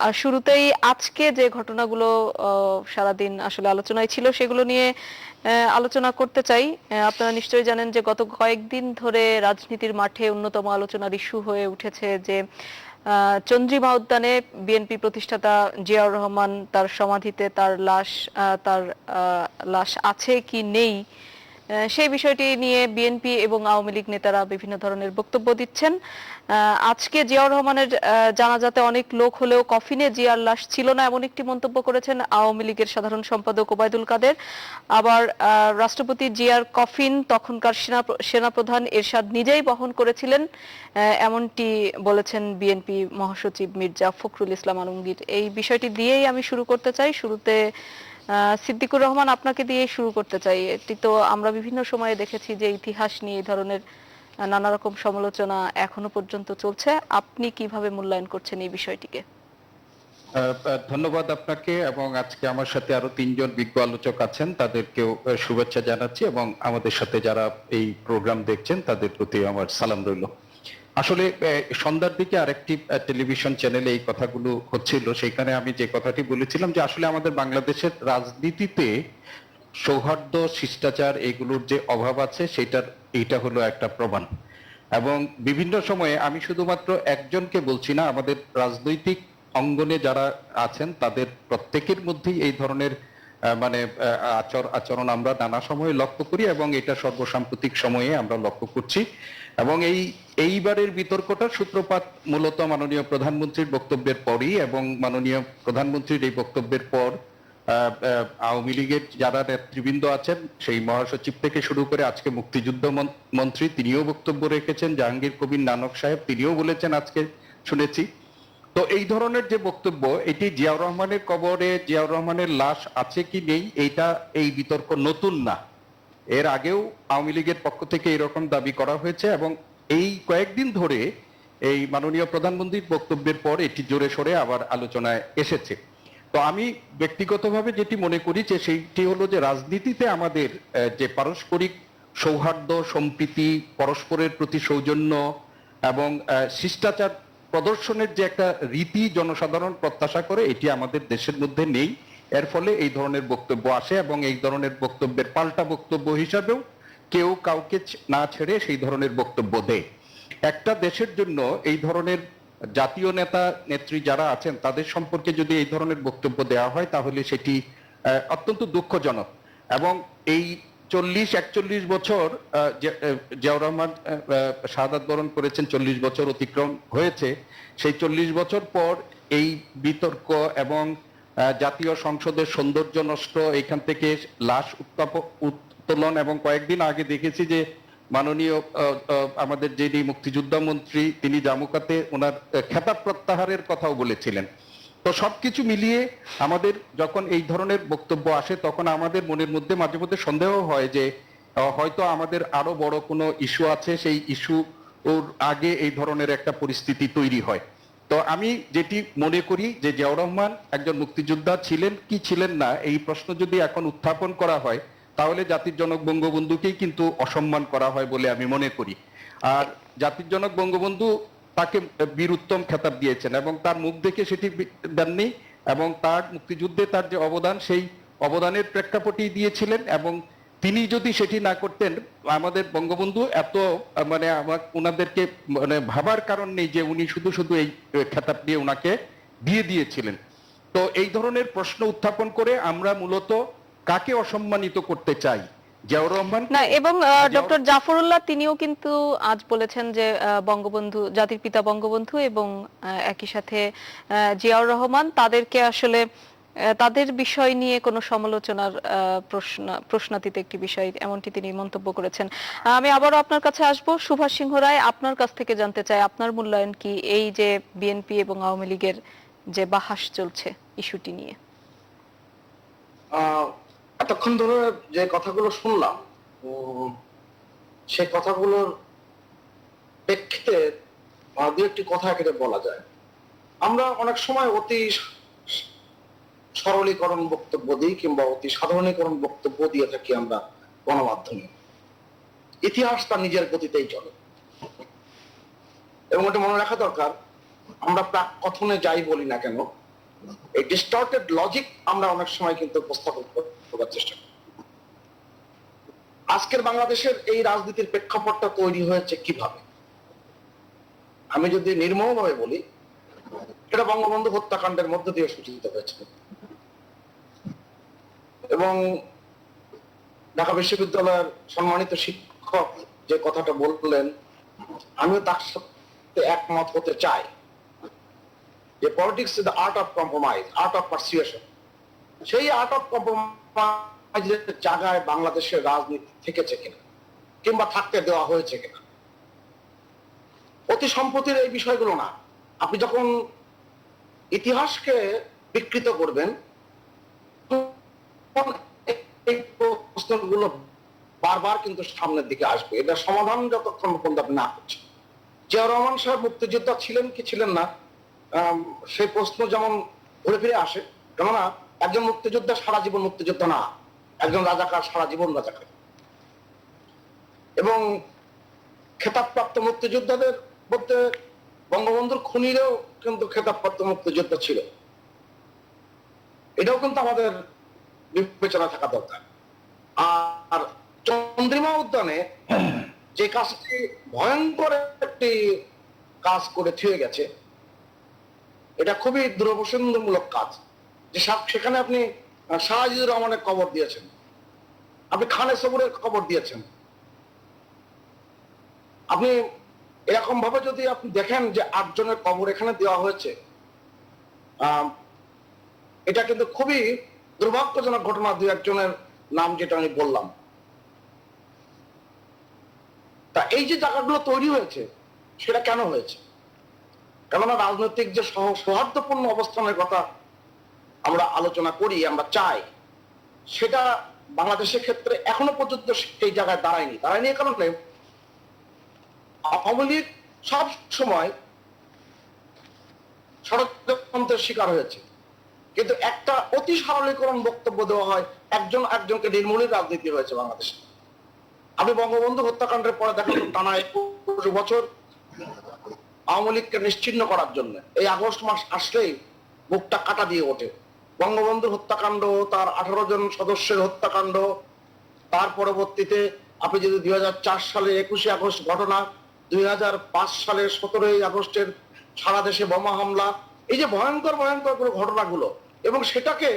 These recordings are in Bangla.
আর শুরুতেই আজকে যে ঘটনাগুলো সারাদিন আসলে আলোচনায় ছিল সেগুলো নিয়ে আলোচনা করতে চাই। আপনারা নিশ্চয়ই জানেন যে গত কয়েকদিন ধরে রাজনীতির মাঠে অন্যতম আলোচনার ইস্যু হয়ে উঠেছে যে চন্দ্রিমা উদ্যানে বিএনপি প্রতিষ্ঠাতা জিয়াউর রহমান তার সমাধিতে তার লাশ আছে কি নেই সেই বিষয়টি নিয়ে বিএনপি এবং আওয়ামী লীগ নেতারা বিভিন্ন ধরনের বক্তব্য দিচ্ছেন। আজকে জিয়াউর রহমানের জানাজাতে অনেক লোক হলেও কফিনে জিয়ার লাশ ছিল না এমন একটি মন্তব্য করেছেন আওয়ামী লীগের সাধারণ সম্পাদক ওবায়দুল কাদের। আবার রাষ্ট্রপতি জিয়ার কফিন তখনকার সেনাপ্রধান এরশাদ নিজেই বহন করেছিলেন এমনটি বলেছেন বিএনপি মহাসচিব মির্জা ফখরুল ইসলাম আলমগীর। এই বিষয়টি দিয়েই আমি শুরু করতে চাই। শুরুতে সিদ্দিকুর রহমান, আপনাকে দিয়ে শুরু করতে চাই। এটি তো আমরা বিভিন্ন সময়ে দেখেছি যে ইতিহাস নিয়ে এই ধরনের নানা রকম সমালোচনা এখনো পর্যন্ত চলছে। আপনি কিভাবে মূল্যায়ন করছেন এই বিষয়টিকে? ধন্যবাদ আপনাকে, এবং আজকে আমার সাথে আরো তিনজন বিজ্ঞ আলোচক আছেন, তাদেরকেও শুভেচ্ছা জানাচ্ছি, এবং আমাদের সাথে যারা এই প্রোগ্রাম দেখছেন তাদের প্রতি আমার সালাম রইল। আসলে সন্ধ্যার দিকে আরেকটি টেলিভিশন চ্যানেলে এই কথাগুলো হচ্ছিল, সেখানে আমি যে কথাটি বলেছিলাম যে আসলে আমাদের বাংলাদেশের রাজনীতিতে সৌহার্দ্য, শিষ্টাচার এগুলোর যে অভাব আছে এইটা হলো একটা প্রমাণ। এবং বিভিন্ন সময়ে আমি শুধুমাত্র একজনকে বলছি না, আমাদের রাজনৈতিক অঙ্গনে যারা আছেন তাদের প্রত্যেকের মধ্যেই এই ধরনের আচরণ আমরা নানা সময়ে লক্ষ্য করি, এবং এটা সর্বসাম্প্রতিক সময়ে আমরা লক্ষ্য করছি। এবং এইবারের বিতর্কটার সূত্রপাত মূলত মাননীয় প্রধানমন্ত্রীর বক্তব্যের পরই, এবং মাননীয় প্রধানমন্ত্রীর এই বক্তব্যের পর আওয়ামী লীগের যারা নেতৃবৃন্দ আছেন, সেই মহাসচিব থেকে শুরু করে আজকে মুক্তিযুদ্ধ মন্ত্রী তিনিও বক্তব্য রেখেছেন, জাহাঙ্গীর কবির নানক সাহেব তিনিও বলেছেন আজকে শুনেছি। তো এই ধরনের যে বক্তব্য, এটি জিয়াউর রহমানের কবরে জিয়াউর রহমানের লাশ আছে কি নেই, এই বিতর্ক নতুন না। এর আগেও আওয়ামী লীগের পক্ষ থেকে এরকম দাবি করা হয়েছে, এবং এই কয়েকদিন ধরে এই মাননীয় প্রধানমন্ত্রীর বক্তব্যের পর এটি জোরে সোরে আবার আলোচনায় এসেছে। তো আমি ব্যক্তিগতভাবে যেটি মনে করি যে সেইটি হলো যে রাজনীতিতে আমাদের যে পারস্পরিক সৌহার্দ্য, সম্প্রীতি, পরস্পরের প্রতি সৌজন্য এবং শিষ্টাচার প্রদর্শনের যে একটা রীতি জনসাধারণ প্রত্যাশা করে, এটি আমাদের দেশের মধ্যে নেই। এর ফলে এই ধরনের বক্তব্য আসে, এবং এই ধরনের বক্তব্যের পাল্টা বক্তব্য হিসাবেও কেউ কাউকে না ছেড়ে সেই ধরনের বক্তব্য দেয়। একটা দেশের জন্য এই ধরনের জাতীয় নেতা নেত্রী যারা আছেন তাদের সম্পর্কে যদি এই ধরনের বক্তব্য দেওয়া হয় তাহলে সেটি অত্যন্ত দুঃখজনক। এবং এই 40-41 বছর জিয়াউর রহমান শাহাদাত বরণ করেছেন, 40 বছর অতিক্রম হয়েছে। সেই 40 বছর পর এই বিতর্ক এবং জাতীয় সংসদের সৌন্দর্য নষ্ট, এখান থেকে লাশ উত্তোলন, এবং কয়েকদিন আগে দেখেছি যে মাননীয় আমাদের যিনি মুক্তিযোদ্ধা মন্ত্রী তিনি জামুকাতে ওনার খেতাব প্রত্যাহারের কথাও বলেছিলেন। তো সবকিছু মিলিয়ে আমাদের যখন এই ধরনের বক্তব্য আসে তখন আমাদের মনের মধ্যে মাঝে মধ্যে সন্দেহ হয় যে হয়তো আমাদের আরো বড় কোনো ইস্যু আছে, সেই ইস্যু ওর আগে এই ধরনের একটা পরিস্থিতি তৈরি হয়। তো আমি যেটি মনে করি যে জিয়াউর রহমান একজন মুক্তিযোদ্ধা ছিলেন কি ছিলেন না, এই প্রশ্ন যদি এখন উত্থাপন করা হয় তাহলে জাতির জনক বঙ্গবন্ধুকেই কিন্তু অসম্মান করা হয় বলে আমি মনে করি। আর জাতির জনক বঙ্গবন্ধু তাকে বীর উত্তম খেতাব দিয়েছেন, এবং তার মুখ দেখে সেটি দেননি, এবং তার মুক্তিযুদ্ধে তার যে অবদান সেই অবদানের প্রেক্ষাপটেই দিয়েছিলেন। এবং তিনি যদি সেটি না করতেন, আমাদের বঙ্গবন্ধু এত ওনাদেরকে ভাবার কারণ নেই যে উনি শুধু শুধু এই খেতাব দিয়ে ওনাকে দিয়ে দিয়েছিলেন। তো এই ধরনের প্রশ্ন উত্থাপন করে আমরা মূলত কাকে অসম্মানিত করতে চাই? জিয়াউর রহমান না, এবং ডক্টর জাফরুল্লাহ তিনিও কিন্তু আজ বলেছেন যে বঙ্গবন্ধু, জাতির পিতা বঙ্গবন্ধু এবং একই সাথে জিয়াউর রহমান, তাদেরকে আসলে তাদের বিষয় নিয়ে কোনো সমালোচনার প্রশ্নাতীত একটি বিষয়, এমনটি তিনি মন্তব্য করেছেন। আমি আবারও আপনার কাছে আসব। সুভাষ সিংহ রায়, আপনার কাছ থেকে জানতে চাই আপনার মূল্যায়ন কি এই যে বিএনপি এবং আওয়ামী লীগের যে বাহাস চলছে ইস্যুটি নিয়ে? এতক্ষণ ধরে যে কথাগুলো শুনলাম সে কথাগুলোর প্রেক্ষিতে দু একটি কথা এখানে বলা যায়। আমরা অনেক সময় অতি সরলীকরণ বক্তব্য দিই কিংবা অতি সাধারণীকরণ বক্তব্য দিয়ে থাকি আমরা গণমাধ্যমে। ইতিহাস তার নিজের গতিতেই চলে, এবং এটা মনে রাখা দরকার আমরা প্রাক কথনে যাই বলি না কেন, এই ডিস্টর্টেড লজিক আমরা অনেক সময় কিন্তু উপস্থাপন করার চেষ্টা করি। আজকের বাংলাদেশের এই রাজনীতির প্রেক্ষাপটটা তৈরি হয়েছে কিভাবে? আমি যদি নির্মমভাবে বলি, এটা বঙ্গবন্ধু হত্যাকাণ্ডের মধ্য দিয়ে সূচিত হয়েছে। এবং ঢাকা বিশ্ববিদ্যালয়ের সম্মানিত শিক্ষক যে কথাটা বললেন, আমিও তার সাথে একমত হতে চাই যে politics is the art of compromise, art of persuasion. সেই আর্ট অফ কম্প্রোমাইজের জায়গায় বাংলাদেশের রাজনীতি থেকেছে কিনা, কিংবা থাকতে দেওয়া হয়েছে কিনা। অতি সম্প্রতির এই বিষয়গুলো না। আপনি যখন ইতিহাসকে বিকৃত করবেন, এই প্রশ্নগুলো বারবার কিন্তু সামনের দিকে আসবে। এটা সমাধান যতক্ষণ পর্যন্ত আপনি না করছেন। জিয়াউর রহমান সাহেব মুক্তিযোদ্ধা ছিলেন কি ছিলেন না, সেই প্রশ্ন যেমন ঘুরে ফিরে আসে, কেননা একজন মুক্তিযোদ্ধা সারা জীবন মুক্তিযোদ্ধা না, একজন রাজাকার সারা জীবন রাজাকার। এবং খেতাবপ্রাপ্ত মুক্তিযোদ্ধাদের বলতে বঙ্গবন্ধুর খুনিরও কিন্তু খেতাবপ্রাপ্ত মুক্তিযোদ্ধা ছিল। এটাও কিন্তু আমাদের বিবেচনা থাকা দরকার। আর চন্দ্রিমা উদ্যানে যে কাজটি ভয়ঙ্কর একটি কাজ করে থুয়ে গেছে, এটা খুবই দুরভিসন্ধমূলক কাজ। যে সেখানে আপনি শাহজিদুর রহমানের কবর দিয়েছেন, আপনি খানে সবুরের কবর দিয়েছেন। আপনি এরকম ভাবে যদি আপনি দেখেন যে 8 জনের কবর এখানে দেওয়া হয়েছে, এটা কিন্তু খুবই দুর্ভাগ্যজনক ঘটনা। 2-1 জনের নাম যেটা আমি বললাম, তা এই যে জায়গাগুলো তৈরি হয়েছে সেটা কেন হয়েছে? কেননা রাজনৈতিক যে সৌহার্দ্যপূর্ণ অবস্থানের কথা আমরা আলোচনা করি, আমরা চাই, সেটা বাংলাদেশের ক্ষেত্রে এখনো পর্যন্ত সেই জায়গায় দাঁড়ায়নি। এই কারণে আওয়ামী লীগ সব সময় ষড়যন্ত্রের শিকার হয়েছে। কিন্তু একটা অতি সরলীকরণ বক্তব্য দেওয়া হয়, একজন একজনকে নির্মূলের রাজনীতি হয়েছে বাংলাদেশে। আমি বঙ্গবন্ধু হত্যাকাণ্ডের পরে দেখেন টানা 21 বছর আওয়ামী লীগকে নিশ্চিহ্ন করার জন্য এই আগস্ট মাস আসলেই বুকটা কাটা দিয়ে ওঠে। বঙ্গবন্ধুর হত্যাকাণ্ড, তার 18 জন সদস্যের হত্যাকাণ্ড, তার পরবর্তীতে আপনি যদি 2004 সালে 21শে আগস্ট ঘটনা, 2005 সালের 17ই আগস্টের সারা দেশে বোমা হামলা, এই যে ভয়ঙ্কর ভয়ঙ্কর ঘটনাগুলো, এবং সেটাকে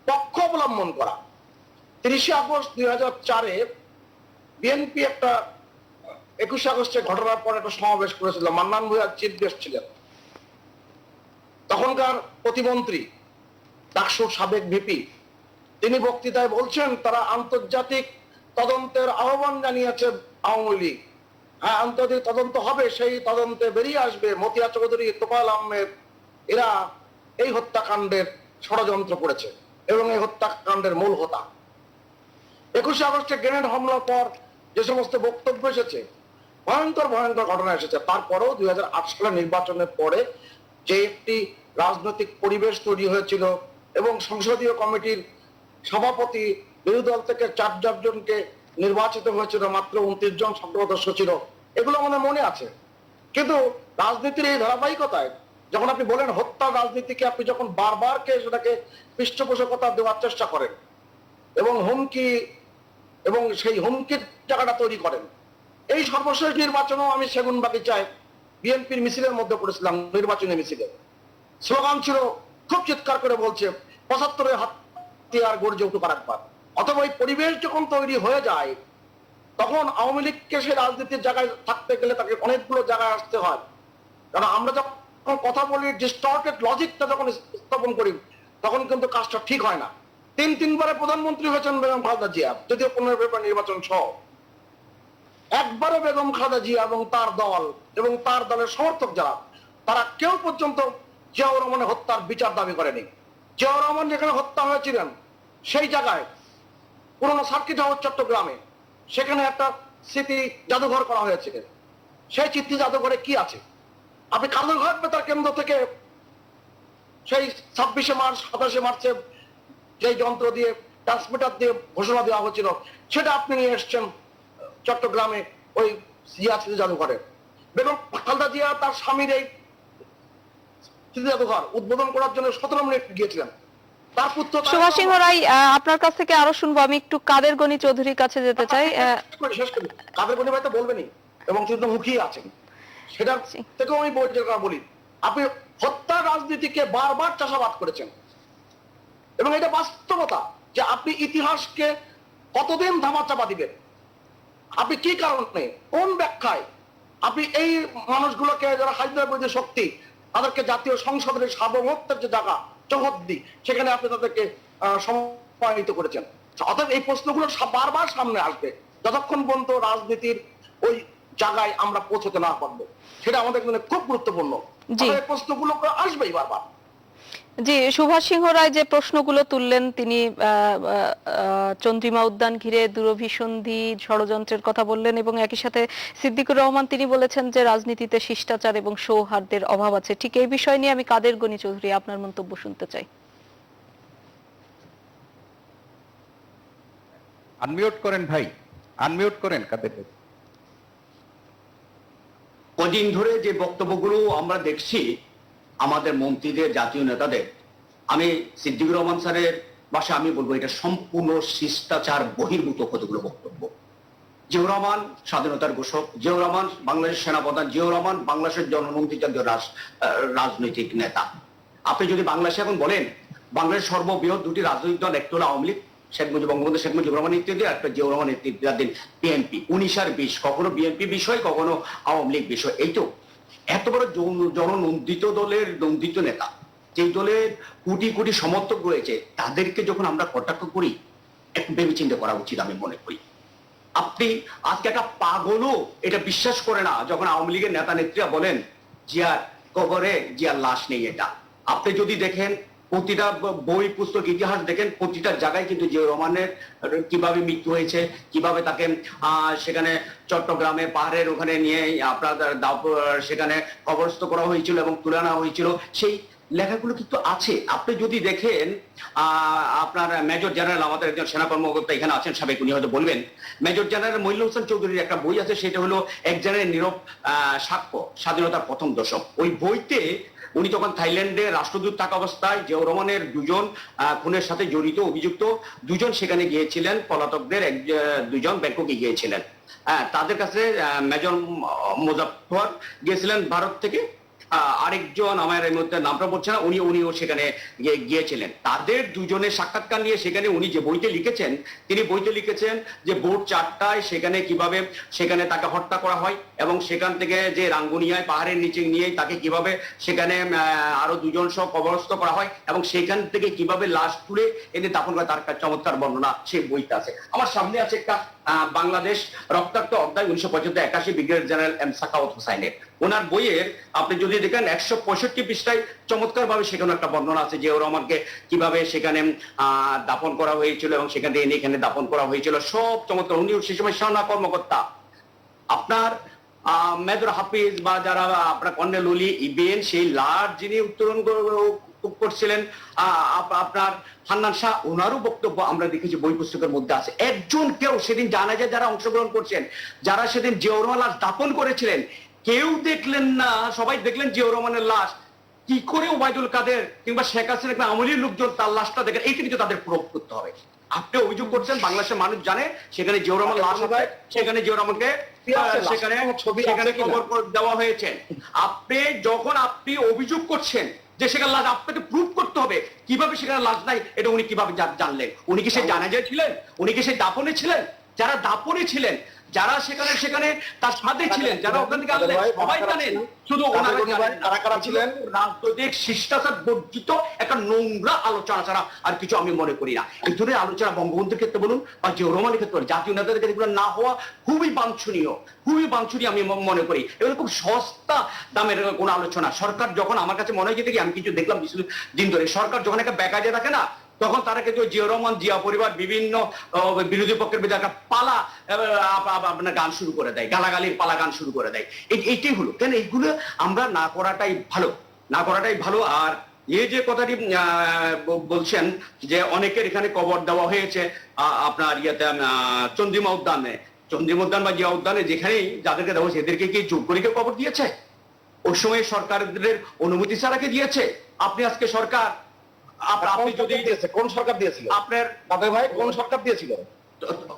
পক্ষ অবলম্বন করা। 30শে আগস্ট 2004-এ বিএনপি একটা 21শে আগস্টের ঘটনার পর একটা সমাবেশ করেছিল, মান্নান ভূঁইয়া চিফ গেস্ট ছিলেন। তখনকার প্রতিমন্ত্রী, ডাকসুর সাবেক ভিপি, তিনি বক্তৃতায় বলছেন তারা আন্তর্জাতিক তদন্তের আহ্বান জানিয়েছে আওয়ামী লীগ। হ্যাঁ, আন্তর্জাতিক তদন্ত হবে, সেই তদন্তে বেরিয়ে আসবে মতিয়া চৌধুরী, তোফায়েল আহমেদ, এরা এই হত্যাকাণ্ডের ষড়যন্ত্র করেছে এবং এই হত্যাকাণ্ডের মূল হোতা। 21শে আগস্টে গ্রেনেড হামলার পর যে সমস্ত বক্তব্য এসেছে, ভয়ঙ্কর ভয়ঙ্কর ঘটনা এসেছে। তারপরেও 2008 সালের নির্বাচনের পরে যে একটি রাজনৈতিক পরিবেশ তৈরি হয়েছিল এবং সংসদীয় কমিটির সভাপতি বিরোধী দল থেকে 4 জনকে নির্বাচিত হয়েছিল, মাত্র 29 জন সদস্য ছিল, এগুলো আমাদের মনে আছে। কিন্তু রাজনীতির এই ধারাবাহিকতায় যখন আপনি বলেন হত্যা রাজনীতিকে, আপনি যখন বারবার সেটাকে পৃষ্ঠপোষকতা দেওয়ার চেষ্টা করেন এবং হুমকি, এবং সেই হুমকির জায়গাটা তৈরি করেন। এই সর্বশেষ নির্বাচনেও আমি সেগুনবাগিচায় বিএনপির মিছিলের মধ্যে পড়েছিলাম, নির্বাচনী মিছিলে স্লোগান ছিল, খুব চিৎকার করে বলছে 75-এর হাতিয়ার গর্জে উঠুক আরেকবার। অথবা এই পরিবেশ যখন তৈরি হয়ে যায়, তখন আওয়ামী লীগকে সে রাজনীতির জায়গায় থাকতে গেলে তাকে অনেকগুলো জায়গায় আসতে হয়। কারণ আমরা যখন কথা বলি, ডিস্টর্টেড লজিকটা যখন স্থাপন করি, তখন কিন্তু কাজটা ঠিক হয় না। 3 প্রধানমন্ত্রী হয়েছেন বেগম খালেদা জিয়া, যদিও 15 ফেব্রুয়ারি নির্বাচন সহ। একবারও বেগম খালেদা জিয়া এবং তার দল এবং তার দলের সমর্থক যারা, তারা কেউ পর্যন্ত জিয়াউর রহমানের হত্যার বিচার দাবি করেনি। জিয়াউর রহমান যেখানে হত্যা হয়েছিলেন সেই জায়গায় পুরনো সার্কিট হাউস চট্টগ্রামে, সেখানে একটা স্মৃতি জাদুঘর করা হয়েছে। সেই স্মৃতি জাদুঘরে কি আছে? আপনি কালুরঘাট বেতার কেন্দ্র থেকে সেই 26শে মার্চ 27শে মার্চে যে যন্ত্র দিয়ে, ট্রান্সমিটার দিয়ে ঘোষণা দেওয়া হয়েছিল, সেটা আপনি নিয়ে এসছেন চট্টগ্রামে ওই জিয়া স্মৃতি জাদুঘরে। বেগম খালেদা জিয়া তার স্বামীর এই স্মৃতি জাদুঘর উদ্বোধন করার জন্য 17 মিনিট গিয়েছিলেন। তার পুত্র সুভাষ সিংহ রায়, আপনার কাছ থেকে আরো শুনবো। আমি একটু কাদের গনি চৌধুরীর কাছে যেতে চাই। শেষ করি। কাদের গনি ভাই তো বলবেনই এবং শুধু মুখিয়ে আছেন, সেটা থেকেও আমি বলি, আপনি হত্যা রাজনীতিকে বারবার চাষাবাদ করেছেন এবং এটা বাস্তবতা যে আপনি ইতিহাসকে কতদিন ধামাচাপা দিবেন। আপনি কি কারণে, কোন ব্যাখ্যায় আপনি এই মানুষগুলোকে যারা হায়দ্রাবাদের শক্তি, তাদেরকে জাতীয় সংসদের সার্বভৌমত্বের যে জায়গা চৌহদ্দি, সেখানে আপনি তাদেরকে সম্মানিত করেছেন। অর্থাৎ এই প্রশ্নগুলো বারবার সামনে আসবে যতক্ষণ পর্যন্ত রাজনীতির ওই জায়গায় আমরা পৌঁছতে না পারবো। সেটা আমাদের জন্য খুব গুরুত্বপূর্ণ। এই প্রশ্নগুলো আসবেই বারবার। জি, সুভাষ সিংহ রায় যে প্রশ্নগুলো তুললেন, তিনি চন্দ্রিমা উদ্যান ঘিরে দূরভিসন্ধি ষড়যন্ত্রের কথা বললেন এবং একই সাথে সিদ্দিকুর রহমান তিনি বলেছেন যে রাজনীতিতে শিষ্টাচার এবং সৌহার্দ্যের অভাব আছে। ঠিক এই বিষয় নিয়ে আমি কাদের গনি চৌধুরী আপনার মন্তব্য শুনতে চাই। আনমিউট করেন ভাই, আনমিউট করেন কাদের। কদিন ধরে যে বক্তব্যগুলো আমরা দেখছি আমাদের মন্ত্রীদের, জাতীয় নেতাদের, আমি সিদ্দিকুর রহমান স্যারের ভাষায় আমি বলবো এটা সম্পূর্ণ শিষ্টাচার বহির্ভূত কতগুলো বক্তব্য। জিয়াউর রহমান স্বাধীনতার ঘোষক, জিয়াউর রহমান বাংলাদেশের সেনাপ্রধান, জিয়াউর রহমান বাংলাদেশের জনমন্ত্রী, জাতীয় রাজনৈতিক নেতা। আপনি যদি বাংলাদেশে এখন বলেন বাংলাদেশের সর্ববৃহৎ দুটি রাজনৈতিক দল, একটা হলো আওয়ামী লীগ, শেখ মুজিব, বঙ্গবন্ধু শেখ মুজিবুর রহমান নেতৃত্বে, একটা জিয়াউর রহমান নেতৃত্বাধীন বিএনপি। 19 আর 20, কখনো বিএনপি বিষয়, কখনো আওয়ামী লীগ বিষয়। এই তো এত বড় জননন্দিত দলের নন্দিত নেতা, যে দলের কোটি কোটি সমর্থক রয়েছে, তাদেরকে যখন আমরা কটাক্ষ করি, একটু ভেবে চিন্তা করা উচিত আমি মনে করি। আপনি আজকে একটা পাগলও এটা বিশ্বাস করে না যখন আওয়ামী লীগের নেতা নেত্রীরা বলেন জিয়ার কবরে জিয়ার লাশ নেই। এটা আপনি যদি দেখেন প্রতিটা বই পুস্তক ইতিহাস দেখেন, প্রতিটা জায়গায় কিন্তু জিয়াউর রহমানের কিভাবে মৃত্যু হয়েছে, কিভাবে তাকে সেখানে চট্টগ্রামে পাহাড়ের ওখানে নিয়ে আপনার সেখানে কবরস্থ করা হয়েছিল এবং তুলে আনা হয়েছিল, সেই লেখাগুলো কিন্তু আছে। আপনি যদি দেখেন আপনার মেজর জেনারেল, আমাদের একজন সেনা কর্মকর্তা এখানে আছেন সাবেক, উনি হয়তো বলবেন, মেজর জেনারেল মইনুল হোসেন চৌধুরীর একটা বই আছে, সেটা হলো এক জনের নীরব সাক্ষ্য, স্বাধীনতার প্রথম দশক। ওই বইতে উনি তখন থাইল্যান্ডে রাষ্ট্রদূত থাকা অবস্থায় জিয়াউর রহমানের দুজন খুনের সাথে জড়িত অভিযুক্ত দুজন সেখানে গিয়েছিলেন, পলাতকদের দুজন ব্যাংককে গিয়েছিলেন। তাদের কাছে মেজর মুজাফফর গিয়েছিলেন ভারত থেকে, আরেকজন আমার এই মুহূর্তে নামটা পড়ছে না, উনিও সেখানে গিয়েছিলেন। তাদের দুজনের সাক্ষাৎকার নিয়ে সেখানে উনি যে বইতে লিখেছেন, তিনি বইতে লিখেছেন যে ভোর 4টায় সেখানে কিভাবে সেখানে তাকে হত্যা করা হয় এবং সেখান থেকে যে রাঙ্গুনিয়ায় পাহাড়ের নিচে নিয়ে তাকে কিভাবে সেখানে আরো দুজন সহ কবরস্থ করা হয় এবং সেখান থেকে কিভাবে লাশ তুলে এনে দাফন করা, তার চমৎকার বর্ণনা সেই বইতে আছে। আমার সামনে আছে একটা বাংলাদেশ রক্তাক্ত অধ্যায় 1975-81 ব্রিগেডিয়ার জেনারেল এম সাখাওয়াত হোসাইনের, ওনার বইয়ের আপনি যদি দেখেন 165 পৃষ্ঠায় চমৎকার ভাবে সেখানে একটা বর্ণনা আছে জিয়াউর রহমানকে কিভাবে সেখানে দাফন করা হয়েছিল এবং সেখান থেকে এনে এখানে দাফন করা হয়েছিল, সব চমৎকার। উনি সেই সময় সেনা কর্মকর্তা। আপনার মেজর হাফিজ বা যারা আপনার কর্নেল ওলি ইবেন, সেই লাশ যিনি উত্তোলন করছিলেন আপনার হান্নান শাহ, ওনারও বক্তব্য আমরা দেখেছি বই পুস্তকের মধ্যে আছে। একজন কেউ সেদিন জানাজায় যারা অংশগ্রহণ করছেন, যারা সেদিন জিয়াউর রহমান লাশ দাফন করেছিলেন, কেউ দেখলেন না, সবাই দেখলেন জিয়াউর রহমানের লাশ। কি করে ওবায়দুল কাদের কিংবা শেখ হাসিনা আমলির লোকজন তার লাশটা দেখেন, এইটা কিন্তু তাদের প্রুফ করতে হবে। আপনি অভিযোগ করছেন বাংলাদেশের মানুষ জানে সেখানে জিয়াউর রহমান লাশ আছে, সেখানে জিয়াউর রহমানকে সেখানে কবর দেওয়া হয়েছে। আপনি যখন আপনি অভিযোগ করছেন যে সেখানে লাশ, আপনাকে প্রুফ করতে হবে কিভাবে সেখানে লাশ নাই, এটা উনি কিভাবে জানলেন? উনি কি সেই জানাজায় ছিলেন? উনি কি সেই দাফনে ছিলেন? যারা দাফনে ছিলেন, যারা সেখানে তার সাথে ছিলেন, যারা ওখান থেকে আনলেন, সবাই জানেন। শুধু ওনারা ছিলেন রাজনৈতিক শিষ্টাচার বর্জিত একটা নোংরা আলোচনা ছাড়া আর কিছু আমি মনে করি না। এই ধরনের আলোচনা বঙ্গবন্ধুর ক্ষেত্রে বলুন বা জিয়াউর রহমানের ক্ষেত্রে, জাতীয় নেতাদের ক্ষেত্রে না হওয়া খুবই বাঞ্ছনীয়, খুবই বাঞ্ছনীয় আমি মনে করি। এগুলো খুব সস্তা দামের কোন আলোচনা। সরকার যখন, আমার কাছে মনে হয় যে আমি কিছু দেখলাম দিন ধরে, সরকার যখন একটা বেকায়দা থাকে না, তখন তারা কিন্তু জিয়াউর রহমান, জিয়া পরিবার, বিভিন্ন বিরোধী পক্ষের বিরুদ্ধে একটা পালা আপনার গান শুরু করে দেয়, গালাগালির পালা গান শুরু করে দেয়। এইটাই হলো কেন, এইগুলো আমরা না করাটাই ভালো, না করাটাই ভালো। আর এই যে কথাটি বলছেন যে অনেকের এখানে কবর দেওয়া হয়েছে আপনার ইয়েতে চন্দ্রিমা উদ্যানে, চন্দ্রিমা উদ্যান বা জিয়া উদ্যানে, যেখানেই যাদেরকে দেওয়া হয়েছে এদেরকে কি যোগ করে কবর দিয়েছে? ওই সময় সরকারের অনুমতি ছাড়া কি দিয়েছে? আপনি আজকে সরকার আপনি কোন যদি সরকার দিয়েছে? কোন সরকার দিয়েছিল আপনার তাদের ভাই? কোন সরকার দিয়েছিল?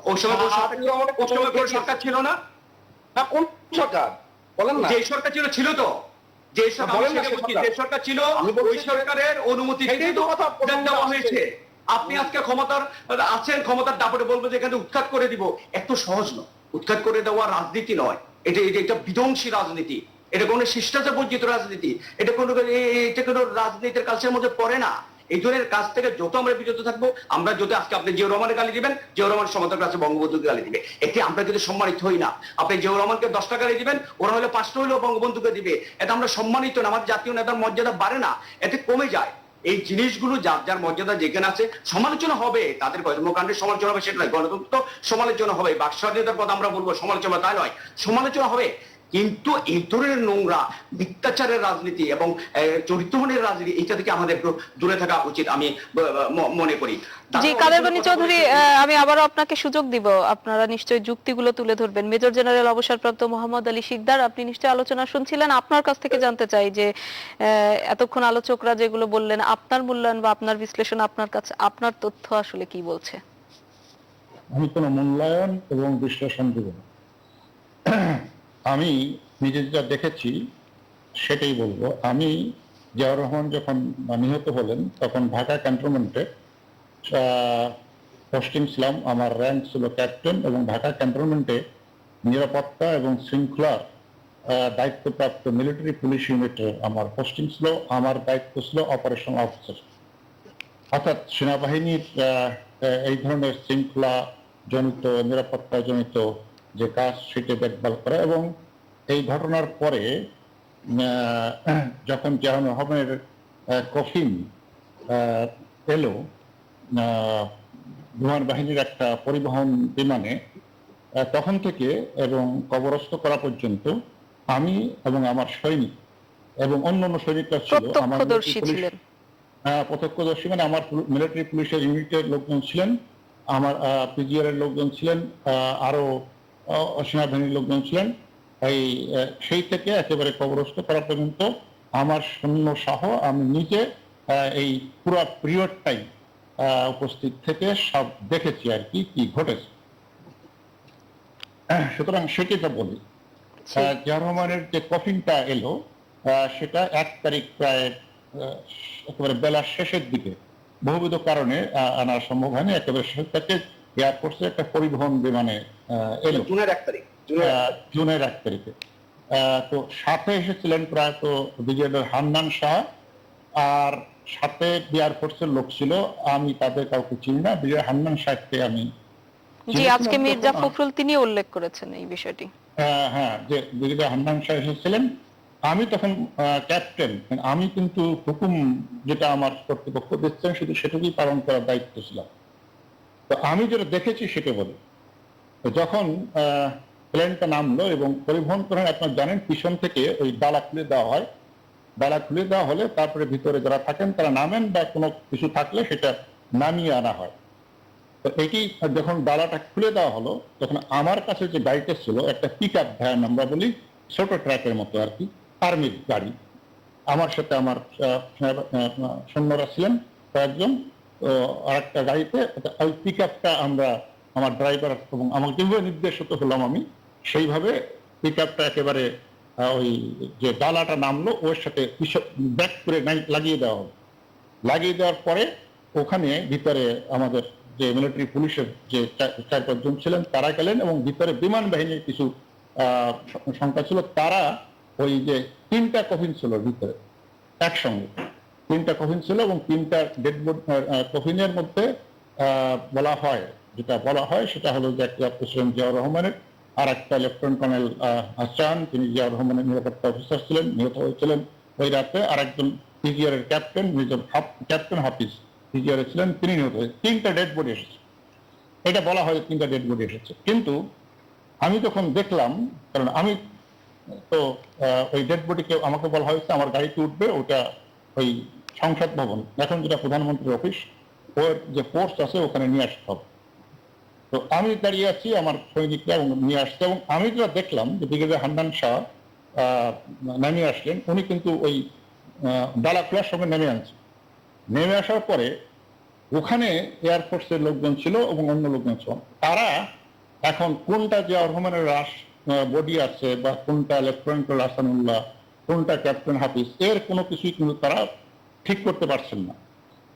ওই সময় কোন সরকার আপনি আমাকে ওই সময় কোন সরকার ছিল না? না, কোন সরকার বলেন না। যে সরকার ছিল তো, যে সরকার বলেন না আমি সে বলছি, সরকার। যে সরকার ছিল আমি বলছি ওই সরকারের অনুমতি এটাই তো কথা প্রথমে দেওয়া আসছে। হয়েছে। আপনি আজকে ক্ষমতার আছেন, ক্ষমতার দাপটে বলবো যে এখানে উৎখাত করে দিব, এত সহজ নয়। উৎখাত করে দেওয়া রাজনীতি নয়, এটা বিধ্বংসী রাজনীতি, এটা কোনো শিষ্টাচার বর্জিত রাজনীতি, এটা কোনো রাজনীতির কালচারের মধ্যে পড়ে না। এই ধরনের কাজ থেকে যত আমরা বিরত থাকবো, আমরা যদি আজকে আপনি জিয়াউর রহমানের গালি দিবেন, জিয়াউর রহমান সমতার কাছে বঙ্গবন্ধুকে গালি দিবে, এতে আমরা যদি সম্মানিত হই না। আপনি জিয়াউর রহমানকে 10টা গালি দিবেন, ওরা হলে 5টা হলেও বঙ্গবন্ধুকে দিবে, এতে আমরা সম্মানিত না, আমার জাতীয় নেতার মর্যাদা বাড়ে না, এতে কমে যায়। এই জিনিসগুলো যার যার মর্যাদা যেখানে আছে, সমালোচনা হবে, তাদের কর্মকাণ্ডের সমালোচনা হবে, সেটা নয়। গণতন্ত্র তো সমালোচনা হবে, বাক স্বাধীনতার কথা আমরা বলবো সমালোচনা, তাই নয়, সমালোচনা হবে। কিন্তু এই ধরনের নোংরা মিথ্যাচারের রাজনীতি এবং চরিত্রহীনের রাজনীতি, এটা থেকে আমাদের একটু দূরে থাকা উচিত আমি মনে করি। জি, কাদের গনি চৌধুরী, আমি আবারও আপনাকে সুযোগ দিব, আপনারা নিশ্চয়ই যুক্তিগুলো তুলে ধরবেন। মেজর জেনারেল অবসরপ্রাপ্ত মোহাম্মদ আলী শিকদার, আপনি নিশ্চয়ই আলোচনা শুনছিলেন। আপনার কাছ থেকে জানতে চাই যে এতক্ষণ আলোচকরা যেগুলো বললেন, আপনার মূল্যায়ন বা আপনার বিশ্লেষণ, আপনার কাছে আপনার তথ্য আসলে কি বলছে? আমি কোনো মূল্যায়ন এবং বিশ্লেষণ দিব না। আমি নিজে যা দেখেছি সেটাই বলবো। আমি জিয়াউর রহমান যখন নিহত হলেন তখন ঢাকা ক্যান্টনমেন্টে পোস্টিং ছিলাম, আমার র্যাঙ্ক ছিল ক্যাপ্টেন, এবং ঢাকা ক্যান্টনমেন্টে নিরাপত্তা এবং শৃঙ্খলার দায়িত্বপ্রাপ্ত মিলিটারি পুলিশ ইউনিটে আমার পোস্টিং ছিল। আমার দায়িত্ব ছিল অপারেশনাল অফিসার, অর্থাৎ সেনাবাহিনীর এই ধরনের শৃঙ্খলা জনিত, নিরাপত্তা জনিত যে কাজ সেটা দেখভাল করা। এবং এই ঘটনার পরে যখন জিয়াউর রহমানের কফিন এলো বিমান বাহিনীর একটা পরিবহন বিমানে, তখন থেকে এবং কবরস্থ করা পর্যন্ত আমি এবং আমার সৈনিক এবং অন্যান্য সৈনিকরা ছিল, আমার প্রত্যক্ষদর্শী ছিলেন। প্রত্যক্ষদর্শী মানে আমার মিলিটারি পুলিশের ইউনিটের লোকজন ছিলেন, আমার পিজিআর এর লোকজন ছিলেন, আরো সেনাবাহিনীর লোকজন ছিলেন। এই সেই থেকে একেবারে কবরস্থ করা পর্যন্ত আমার সৈন্য সহ আমি নিজে এই পুরো পিরিয়ডটাই উপস্থিত থেকে সব দেখেছি আর কি কি ঘটেছে। সুতরাং সেটা বলি, জিয়াউর রহমানের যে কফিনটা এলো সেটা 1 তারিখ প্রায় একেবারে বেলার শেষের দিকে বহুবিধ কারণে আনার সম্ভব হয়নি। একেবারে শেষ থেকে এয়ারফোর্সে একটা পরিবহন বিমানে এলো জুনের 1 তারিখ, জুনের 1 তারিখে। তো সাথে এসেছিলেন প্রয়াত ব্রিগেডিয়ার হান্নান শাহ, আর সাথে এয়ারফোর্সের লোক ছিল, আমি তাদের কাউকে চিনি না। ব্রিগেডিয়ার হান্নান শাহকে আমি জি, আজকে মির্জা ফখরুল তিনি উল্লেখ করেছেন এই বিষয়টি। হ্যাঁ, যে ব্রিগেডিয়ার হান্নান শাহ এসেছিলেন। আমি তখন ক্যাপ্টেন, আমি কিন্তু হুকুম যেটা আমার কর্তৃপক্ষ দিচ্ছেন শুধু সেটুকুই পালন করার দায়িত্ব ছিল। তো আমি যেটা দেখেছি সেটা বলি। যখন প্লেনটা নামলো এবং পরিবহন করেন, আপনারা জানেন পিছন থেকে ওই ডালা খুলে দেওয়া হয়, ডালা খুলে দেওয়া হলে তারপরে ভিতরে যারা থাকেন তারা নামেন, বা কোনো কিছু থাকলে সেটা নামিয়ে আনা হয়। তো এটি যখন ডালাটা খুলে দেওয়া হলো, তখন আমার কাছে যে গাড়িটা ছিল একটা পিক আপ ভ্যান, আমরা বলি ছোট ট্রাকের মতো আর কি, আর্মির গাড়ি। আমার সাথে আমার সৈন্যরা ছিলেন কয়েকজন। আর একটা গাড়িতে ওই পিক আপটা আমরা, আমার ড্রাইভার এবং আমাকে যেভাবে নির্দেশিত হলাম আমি সেইভাবে পিক আপটা একেবারে ওই যে ডালাটা নামলো ওর সাথে ব্যাক করে লাগিয়ে দেওয়া হলো। লাগিয়ে দেওয়ার পরে ওখানে ভিতরে আমাদের যে মিলিটারি পুলিশের যে 4-5 জন ছিলেন তারা গেলেন, এবং ভিতরে বিমান বাহিনীর কিছু সংখ্যা ছিল, তারা ওই যে 3টা কফিন ছিল ভিতরে একসঙ্গে, 3টা কফিন ছিল, এবং 3টা ডেড বডি কফিনের মধ্যে যেটা বলা হয় সেটা হলো যে একটা প্রেসিডেন্ট জিয়াউর রহমানের, আর একটা লেফটেন্যান্ট কর্নেল হাসান, তিনি জিয়াউর রহমানের নিরাপত্তা অফিসার ছিলেন, নিহত হয়েছিলেন ওই রাতে। আর একজন পিজিআর এর ক্যাপ্টেন, ক্যাপ্টেন হাফিজ পিজিআর এ ছিলেন, তিনি নিহত হয়েছেন। 3টা ডেড বডি এসেছে, এটা বলা হয় 3টা ডেড বডি এসেছে। কিন্তু আমি যখন দেখলাম, কারণ আমি তো ওই ডেড বডিকে আমাকে বলা হয়েছে আমার গাড়িতে উঠবে, ওটা ওই সংসদ ভবন, এখন যেটা প্রধানমন্ত্রীর অফিস, ওর যে পোস্ট আছে ওখানে নিয়ে আসতে হবে। তো আমি দাঁড়িয়ে আছি, আমার সৈনিকরা এবং নিয়ে আসছে, এবং আমি যেটা দেখলাম যে ব্রিগেডিয়ার হান্নান শাহ নেমে আসলেন, উনি কিন্তু ওই ডালা খোলার সঙ্গে নেমে আনছেন। নেমে আসার পরে ওখানে এয়ারফোর্সের লোকজন ছিল এবং অন্য লোকজন ছিল। তারা এখন কোনটা জিয়াউর রহমানের লাশ বডি আছে বা কোনটা লেফটেন্যান্ট হাসানুল্লাহ, কোনটা ক্যাপ্টেন হাফিজ, এর কোনো কিছুই কিন্তু তারা ঠিক করতে পারছেন না।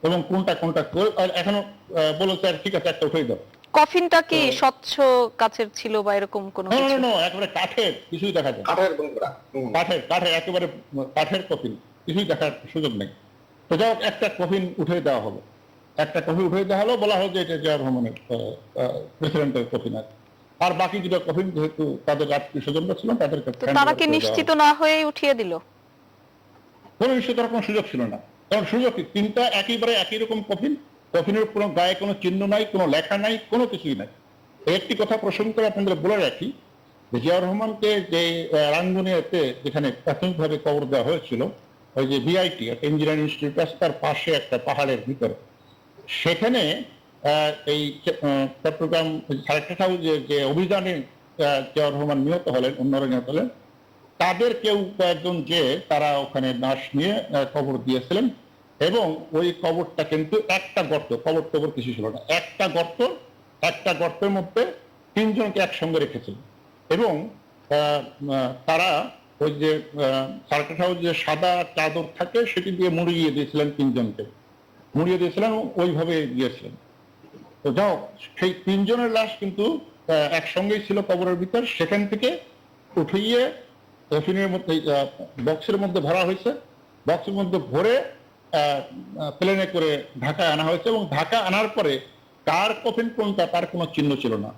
এবং কোনটা এখনো বলেছে ঠিক আছে একটা উঠেই দাও। কফিনটা কি স্বচ্ছ কাচের ছিল বা এরকম কোনো কিছু? একেবারে কাঠের, কিছুই দেখা যায় না। কাঠের বন্ধুরা কাঠের একেবারে কাঠের কফিন, কিছুই দেখার সুযোগ নেই। তো যাই হোক, একটা কফিন উঠে দেওয়া হলো, একটা কফিন উঠে দেওয়া হলো, বলা হলো যে এটা জিয়াউর রহমানের প্রেসিডেন্টের কফিন আছে। আর বাকি দুটো কফিন যেহেতু তাদের আত্মীয় স্বজনরা ছিলেন তাদেরকে তো তারা কি নিশ্চিত না হয়ে উঠিয়ে দিল? কোনো নিশ্চিত হওয়ার কোনো সুযোগ ছিল না। কারণ সুযোগ কি, তিনটা একেবারে একই রকম কফিন, কফিনের কোনো গায়ে কোনো চিহ্ন নাই, কোনো লেখা নাই, কোনো কিছুই নাই। একটি কথা প্রসঙ্গ করে আপনাদের বলে রাখি, জিয়াউর রহমানকে যে রাঙ্গুনিয়াতে যেখানে প্রাথমিকভাবে কবর দেওয়া হয়েছিল, ওই যে বিআইটি ইঞ্জিনিয়ারিং ইনস্টিটিউট আছে তার পাশে একটা পাহাড়ের ভিতরে, সেখানে এই চট্টগ্রাম সার্কিট হাউসে যে অভিযানে জিয়াউর রহমান নিহত হলেন, অন্যরা নিহত হলেন, তাদের কেউ কয়েকজন যে তারা ওখানে লাশ নিয়ে কবর দিয়েছিলেন। এবং ওই কবরটা কিন্তু একটা গর্ত, কবর কিছু ছিল না, একটা গর্তের মধ্যে তিনজনকে একসঙ্গে রেখেছিলেন। এবং তারা ওই যে সার্কিট হাউস যে সাদা চাদর থাকে সেটি দিয়ে মুড়িয়ে দিয়েছিলেন, তিনজনকে মুড়িয়ে দিয়েছিলেন, ওইভাবে দিয়েছিলেন। তো যাও, সেই তিনজনের লাশ কিন্তু একসঙ্গেই ছিল কবরের ভিতর। সেখান থেকে উঠিয়ে কফিনের মধ্যে বক্সের মধ্যে ভরা হয়েছে, বক্সের মধ্যে ভরে প্লেনে করে ঢাকায় আনা হয়েছে। এবং ঢাকা আনার পরে কার কফিন কোনটা তার কোনো চিহ্ন ছিল না,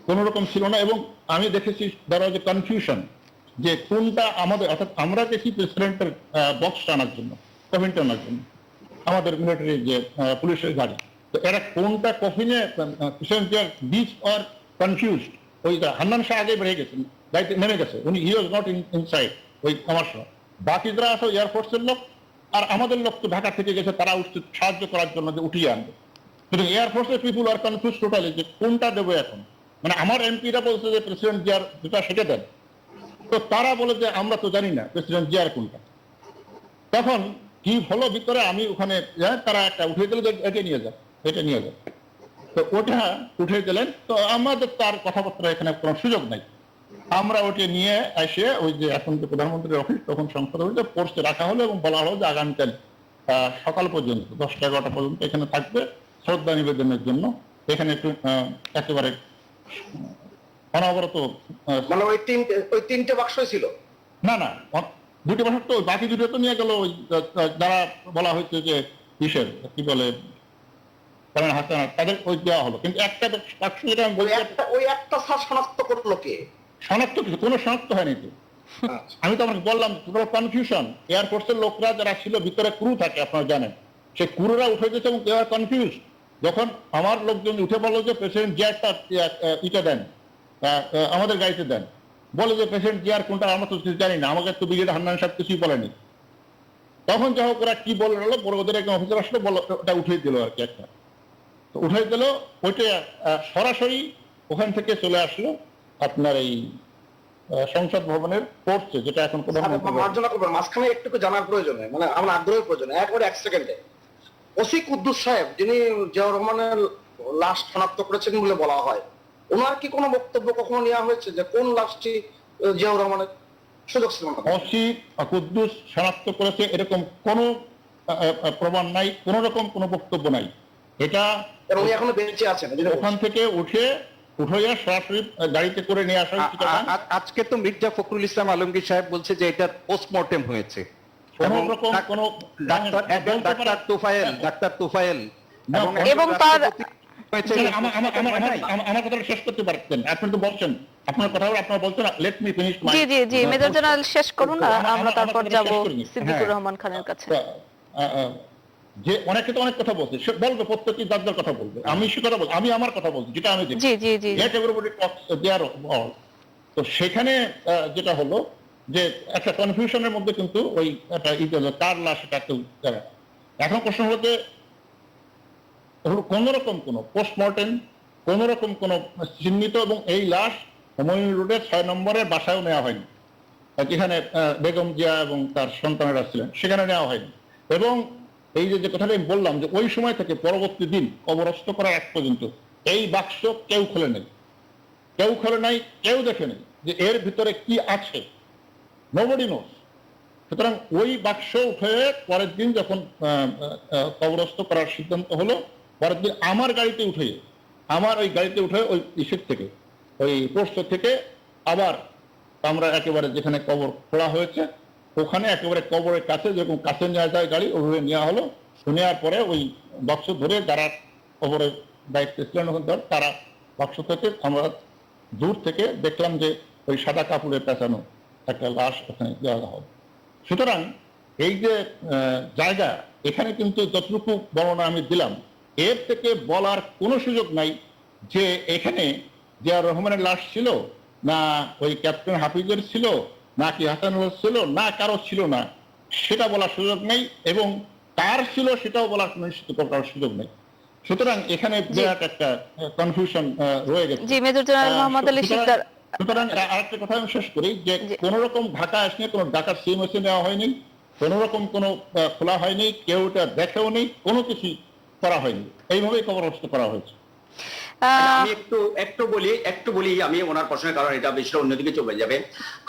কোন রকম ছিল না। এবং আমি দেখেছি দ্যার ওয়াজ এ কনফিউশন যে কোনটা আমাদের, অর্থাৎ আমরা দেখি প্রেসিডেন্টের বক্স আনার জন্য, কফিনটা আনার জন্য আমাদের মিলিটারি যে পুলিশের গাড়ি, তো এরা কোনটা কফিনে প্রেসিডেন্ট দিস আর কনফিউজড। ওই হান্নান শাহ আগে বেড়ে গেছেন, গাড়িতে নেমে গেছে, উনি হি ওয়াজ নট ইনসাইড ওই আমার সময়। বাকি যারা আছে এয়ারফোর্সের লোক আর আমাদের লোক তো ঢাকা থেকে গেছে, তারা উঠতে সাহায্য করার জন্য যে উঠিয়ে আনবে। কিন্তু এয়ারফোর্সের পিপুল আর কনফিউজ টোটালি যে কোনটা দেবো এখন। মানে আমার এমপিরা বলছে যে প্রেসিডেন্ট জিয়ার যেটা সেটা দেন, তো তারা বলে যে আমরা তো জানি না প্রেসিডেন্ট জিয়ার কোনটা। তখন কি হলো ভিতরে, আমি ওখানে তারা একটা উঠিয়ে দিল যে এটা নিয়ে যাও, এটা নিয়ে যাও। তো ওটা উঠে দিলেন। তো আমাদের তার কথাবার্তা এখানে কোনো সুযোগ নাই। আমরা ওটা নিয়ে এসে ওই যে এখন যে প্রধানমন্ত্রীর অফিস, তখন সংসদ অফিসে পোস্টে রাখা হলো এবং বলা হলো যে আগামীকাল সকাল পর্যন্ত 10টা-11টা পর্যন্ত এখানে থাকবে শ্রদ্ধা নিবেদনের জন্য। এখানে একটু একেবারে অনবরত, মানে ওই তিনটে বাক্স ছিল না দুটি বছর, তো বাকি দুটো তো নিয়ে গেল ওই যারা বলা হয়েছে যে কিসের কি বলে হাসানা, তাদের ওই দেওয়া হলো। কিন্তু একটা বাক্স যেটা আমি বলছি, ওই একটা স্যার শনাক্ত করলো কে? শনাক্ত কিছু কোনো শনাক্ত হয়নি তো। আমি তো আপনাকে বললাম কনফিউশন। এয়ারফোর্সের লোকরা যারা ছিল ভিতরে ক্রু থাকে আপনারা জানেন, সেই ক্রুরা উঠে গেছে এবং কেউ কনফিউজ। যখন আমার লোকজন উঠে বললো যে প্রেসিডেন্ট জিয়ারটা ইটা দেন, আমাদের গাড়িতে দেন, বলে যে প্রেসিডেন্ট জিয়ার কোনটা আমরা তো জানি না, আমাকে তো ব্রিগেডিয়ার হান্নান সাহেব কিছুই বলেনি। তখন যাই হোক ওরা কি বলে হলো, বড় ওদের একজন অফিসার আসলে ওটা উঠিয়ে দিল আর কি, একটা তো উঠিয়ে দিল। ওইটা সরাসরি ওখান থেকে চলে আসলো আপনার এই সংসদ ভবনের পড়ছে, যেটা এখন মার্জনা করবেন। মাঝখানে একটু জানার প্রয়োজন, মানে আমার আগ্রহের প্রয়োজন, একবারে 1 সেকেন্ডে। ওসি কুদ্দুস সাহেব, যিনি জিয়াউর রহমানের লাশ শনাক্ত করেছেন বলে বলা হয়, ওনার কি কোনো বক্তব্য কখনো নেওয়া হয়েছে যে কোন লাশটি জিয়াউর রহমানের? সুযোগ ছিল না। ওসি কুদ্দুস শনাক্ত করেছে এরকম কোনো প্রমাণ নাই, কোন রকম কোনো বক্তব্য নাই। এটা উনি এখনো বেঁচে আছেন, ওখান থেকে উঠে সরাসরি গাড়িতে করে নিয়ে আসা হয়েছে। আজকে তো মির্জা ফখরুল ইসলাম আলমগীর সাহেব বলছে যে এটা পোস্টমর্টেম হয়েছে। ডাক্তার তোফায়েল এবং তার আমার কথাটা শেষ করতে পারতেন, আপনি তো বলছেন আপনার কথা, আপনারা বলছেন লেট মি ফিনিশ। জি মেজর জেনারেল শেষ করুন, আমরা তারপর যাব সিদ্দিকুর রহমান খানের কাছে। যে অনেকে তো অনেক কথা বলছে, সে বলবে প্রত্যেকটি যার কথা বলবে, আমি সে কথা বলবো, আমি আমার কথা বলছি যেটা আমি দেখি। তো সেখানে যেটা হলো যে একটা কনফিউশনের মধ্যে কিন্তু ওই কার লাশ এটা কেউ জানে না। এখন প্রশ্ন হলো যে কোন রকম কোন পোস্টমর্টেম, কোন রকম কোন চিহ্নিত, এবং এই লাশ হুমায়ুন রোডের 6 নম্বরের বাসায়ও নেওয়া হয়নি। যেখানে বেগম জিয়া এবং তার সন্তানেরা ছিলেন, সেখানে নেওয়া হয়নি। এবং এই যে কথাটা আমি বললাম যে ওই সময় থেকে পরবর্তী দিন কবরস্থ করার এক পর্যন্ত এই বাক্স কেউ খোলে নাই, কেউ খোলে নাই, কেউ দেখে নেই যে এর ভিতরে কি আছে, নোবডি নোস। সুতরাং ওই বাক্স উঠে পরের দিন যখন কবরস্থ করার সিদ্ধান্ত হলো, পরের দিন আমার গাড়িতে উঠে, আমার ওই গাড়িতে উঠে ওই ইসের থেকে, ওই পোস্ট থেকে আবার আমরা একেবারে যেখানে কবর খোলা হয়েছে ওখানে একেবারে কবরের কাছে, যখন কাছে নেওয়া যায় গাড়ি ওভাবে নেওয়া হলো। নেওয়ার পরে ওই বাক্স ধরে যারা কবরের দায়িত্বে ছিলেন ওখান তারা বাক্স থেকে আমরা দূর থেকে দেখলাম যে ওই সাদা কাপড়ে পেঁচানো একটা লাশ ওখানে দেওয়া হবে। সুতরাং এই যে জায়গা, এখানে কিন্তু যতটুকু বর্ণনা আমি দিলাম, এর থেকে বলার কোনো সুযোগ নাই যে এখানে জিয়াউর রহমানের লাশ ছিল, না ওই ক্যাপ্টেন হাফিজের ছিল, না কি হাসানুল ছিল, না কারো ছিল না, সেটা বলার সুযোগ নেই। এবং কার ছিল সেটাও বলার কোনো নিশ্চিত করার সুযোগ নেই। সুতরাং এখানে বিরাট একটা কনফিউশন রয়ে গেছে। জি, মেজর জেনারেল মোহাম্মদ আলী শিকদার। সুতরাং আরেকটা কথা আমি শেষ করি যে কোন রকম ঢাকা আসলে কোনো ঢাকার সিএমএসে নেওয়া হয়নি, কোন রকম কোনো খোলা হয়নি, কেউ এটা দেখেও নেই, কোনো কিছু করা হয়নি, এইভাবেই কবরস্থ করা হয়েছে। আমি একটু বলি আমি ওনার প্রশ্নের কারণ এটা বেশি অন্যদিকে চলে যাবে।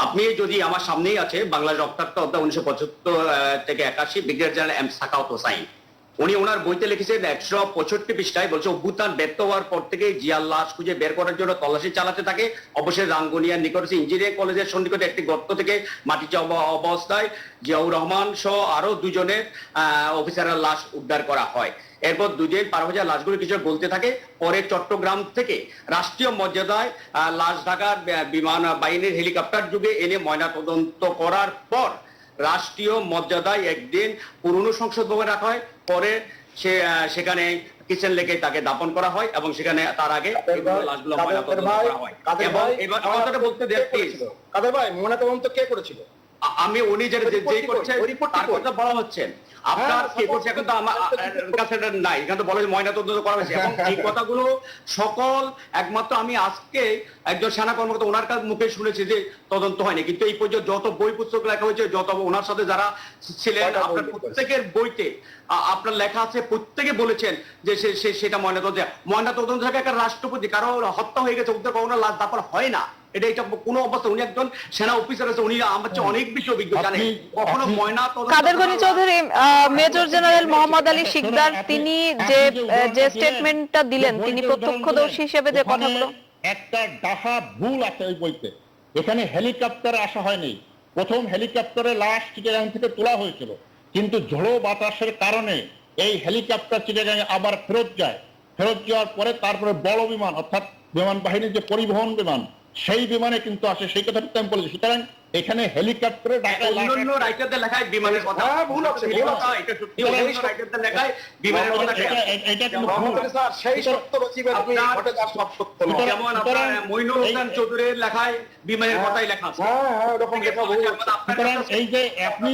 আপনি যদি আমার সামনেই আছে বাংলাদেশ রক্তাক্ত অধ্যায় 1975 থেকে 81, brigadier general M Sakhawat Hossain, উনি ওনার বইতে লিখেছেন 165 পৃষ্ঠায়, বলছে অভ্যুত্থান ব্যর্থ হওয়ার পর থেকে জিয়ার লাশ খুঁজে বের করার জন্য তল্লাশি চালাতে থাকে। অবশ্যই রাঙ্গুনিয়ার নিকটে ইঞ্জিনিয়ারিং কলেজের সন্নিকটে একটি গর্ত থেকে মাটি চাপা অবস্থায় জিয়াউর রহমান সহ আরো দুজনের অফিসারের লাশ উদ্ধার করা হয়। এরপর দুদিন পার হয়ে যায়, লাশগুলো কিছু বলতে থাকে। পরে চট্টগ্রাম থেকে রাষ্ট্রীয় মর্যাদায় লাশ ঢাকার বিমান বাহিনীর হেলিকপ্টার যুগে এনে ময়না তদন্ত করার পর রাষ্ট্রীয় মর্যাদায় একদিন পুরনো সংসদ ভবনে রাখা হয়। পরে সেখানে কিচেন লেকে তাকে দাপন করা হয় এবং সেখানে তার আগে লাশগুলো ময়না তদন্ত করা হয়। এবং এবার কথাটা বলতে দেন প্লিজ। কাদের ভাই, ময়না তদন্ত কে করেছিল? আমি উনি যে করছেন তার কথা বলা হচ্ছেন, আপনার কে করছে এখন তো আমার কাছে নাই, এখানে তো বলা হয় ময়না তদন্ত করা হয়েছে। এবং এই কথাগুলো সকল একমাত্র আমি আজকে একজন সেনা কর্মকর্তা ওনার কাছ মুখে শুনেছি যে তদন্ত হয়নি, কিন্তু এই পর্যন্ত যত বই পুস্তক লেখা হয়েছে, যত ওনার সাথে যারা ছিলেন, আপনার প্রত্যেকের বইতে আপনার লেখা আছে, প্রত্যেকে বলেছেন যে সেটা ময়না তদন্ত থাকে। একটা রাষ্ট্রপতি কারো হত্যা হয়ে গেছে, উদ্ধার করার লাশ দাপন হয় না, এটা কোনো অবস্থা। উনি একজন সেনা অফিসার আছে, উনি আমার চেয়ে অনেক বেশি অভিজ্ঞ, জানেন কখনো ময়না তদন্ত। কাদের গনি চৌধুরী, মেজর জেনারেল মোহাম্মদ আলী শিকদার তিনি যে স্টেটমেন্টটা দিলেন, তিনি প্রত্যক্ষদর্শী হিসেবে যে কথাগুলো, একটা ডাহা ভুল আছে ওই বইতে। এখানে হেলিকপ্টারে আসা হয়নি, প্রথম হেলিকপ্টারে লাশ চিটাগাং থেকে তোলা হয়েছিল, কিন্তু ঝোড়ো বাতাসের কারণে এই হেলিকপ্টার চিটাগাং আবার ফেরত যায়। ফেরত যাওয়ার পরে তারপরে বড় বিমান, অর্থাৎ বিমান বাহিনীর যে পরিবহন বিমান, সেই বিমানে কিন্তু আসে, সেই কথাটা আমি বলেছি। সুতরাং এখানে হেলিকপ্টারে অন্যান্য রাইটারদের লেখায় বিমানের কথা ভুল আছে, এটা সত্যি অন্যান্য রাইটারদের লেখায় বিমানের কথা, এটা কিন্তু ভুল। স্যার সেই সত্য রচিবেন আপনি, ঘটে যার সব সত্য নয়। যেমন আপনার মইনুল হোসেন চৌধুরীর লেখায় বিমানের কথাই লেখা আছে। হ্যাঁ, ওরকম লেখা ভুল। সুতরাং এই যে আপনি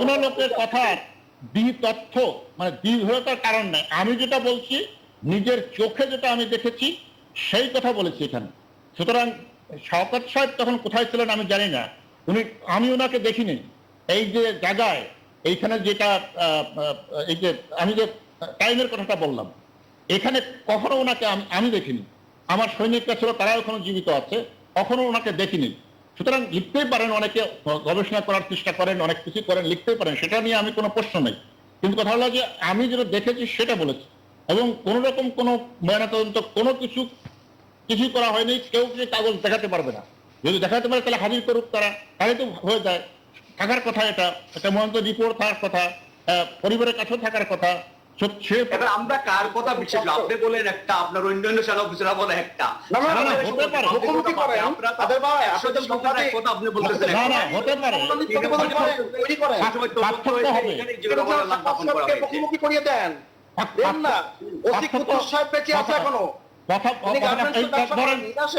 কোনো লোকের কথা তথ্য মানে দীর্ঘতার কারণ নেই, আমি যেটা বলছি নিজের চোখে যেটা আমি দেখেছি সেই কথা বলেছি এখানে। সুতরাং শওকত সাহেব তখন কোথায় ছিলেন আমি জানি না, আমি ওনাকে দেখিনি এই যে জায়গায়, এইখানে যেটা এই যে আমি যে টাইমের কথাটা বললাম, এখানে কখনো ওনাকে আমি দেখিনি। আমার সৈনিকরা ছিল, তারা এখনো জীবিত আছে, কখনো ওনাকে দেখিনি। সুতরাং লিখতেই পারেন, অনেকে গবেষণা করার চেষ্টা করেন, অনেক কিছু করেন, লিখতেই পারেন, সেটা নিয়ে আমি কোনো প্রশ্ন নেই। কিন্তু কথা হলো যে আমি যেটা দেখেছি সেটা বলেছি, এবং কোন রকম কোনো ময়নাতদন্ত কোনো কিছু করা হয়নি। কেউ কিছু কাগজ দেখাতে পারবে না, যদি দেখাতে পারে তাহলে হাজির করুক তারা, তাহলে তো হয়ে যায়। থাকার কথা, এটা ময়নাতদন্ত রিপোর্ট থাকার কথা, পরিবারের কাছেও থাকার কথা। এবার আমরা কার কথা বিশ্বাস, আপনি বলেন একটা, আপনার অন্যান্য সেনা অফিসাররা বলে একটা। হতে পারে, আপনি বলতেছেন না হতে পারে, মুখোমুখি করিয়ে দেন না। ওসি কুতুব সাহেব বেঁচে আছে এখনো।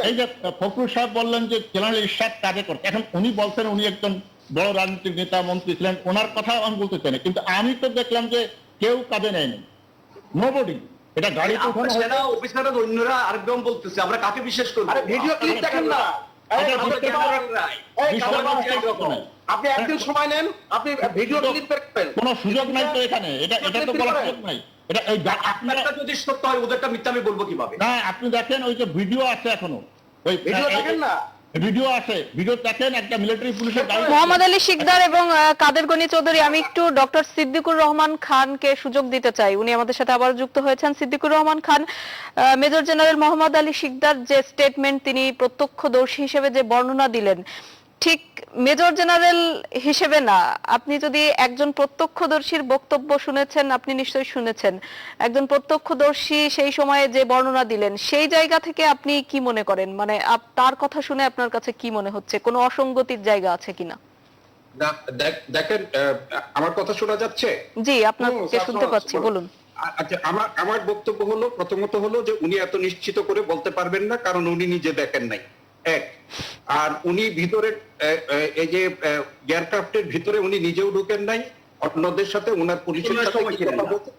এই যে ফখরুল সাহেব বললেন যে জেনারেল ইরশাদ কাজে করতে, এখন উনি বলছেন উনি একজন বড় রাজনৈতিক নেতা মন্ত্রী ছিলেন, ওনার কথা আমি বলতে চাই না, কিন্তু আমি তো দেখলাম যে কেউ কাজে নেয়নি, নোবডি। এটা গাড়িতে সেনা অফিসাররা অন্যরা আরেকদম বলতেছে, আমরা কাকে বিশ্বাস করব? আরে ভিডিও ক্লিপ দেখেন না, এটা আমাদের বুঝতে ক্যামেরার পারেন রায়। এই বিষয়টা কাদের হচ্ছে একরকম। আপনি একদিন সময় নেন, আপনি ভিডিও ক্লিপ দেখবেন। কোনো সুযোগ নাই তো এখানে, এটা তো বলার সুযোগ নাই। এটা এই আপনারা আপনারটা যদি সত্য হয় ওদেরটা মিথ্যা আমি বলবো কিভাবে? না, আপনি দেখেন ওই যে ভিডিও আছে এখনো, ওই ভিডিও দেখেন না? ভিডিও আছে, ভিডিও দেখেন একটা মিলিটারি পুলিশের গাড়ি। মোহাম্মদ আলী শিকদার এবং কাদের গনি চৌধুরী, আমি একটু ডক্টর সিদ্দিকুর রহমান খানকে সুযোগ দিতে চাই, উনি আমাদের সাথে আবার যুক্ত হয়েছেন। সিদ্দিকুর রহমান খান, মেজর জেনারেল মোহাম্মদ আলী শিকদার যে স্টেটমেন্ট, তিনি প্রত্যক্ষদর্শী হিসেবে যে বর্ণনা দিলেন, ঠিক মেজর জেনারেল হিসেবে না, আপনি যদি একজন প্রত্যক্ষদর্শীর বক্তব্য শুনেছেন, আপনি নিশ্চয়ই শুনেছেন, একজন প্রত্যক্ষদর্শী সেই সময়ে যে বর্ণনা দিলেন, সেই জায়গা থেকে আপনি কি মনে করেন, মানে তার কথা শুনে আপনার কাছে কি মনে হচ্ছে, কোনো অসঙ্গতির জায়গা আছে কিনা? দেখেন, আমার কথা শোনা যাচ্ছে? জি, আপনাকে শুনতে পাচ্ছি, বলুন। আচ্ছা, আমার বক্তব্য হলো, প্রথমত হলো যে উনি এত নিশ্চিত করে বলতে পারবেন না, কারণ উনি নিজে দেখেন নাই, এক। আর উনি ভিতরে এই যে এয়ারক্রাফটের ভিতরে উনি নিজেও ঢুকেন নাই, অন্যদের সাথে উনার পুলিশের সাথে কি কথা বলতে,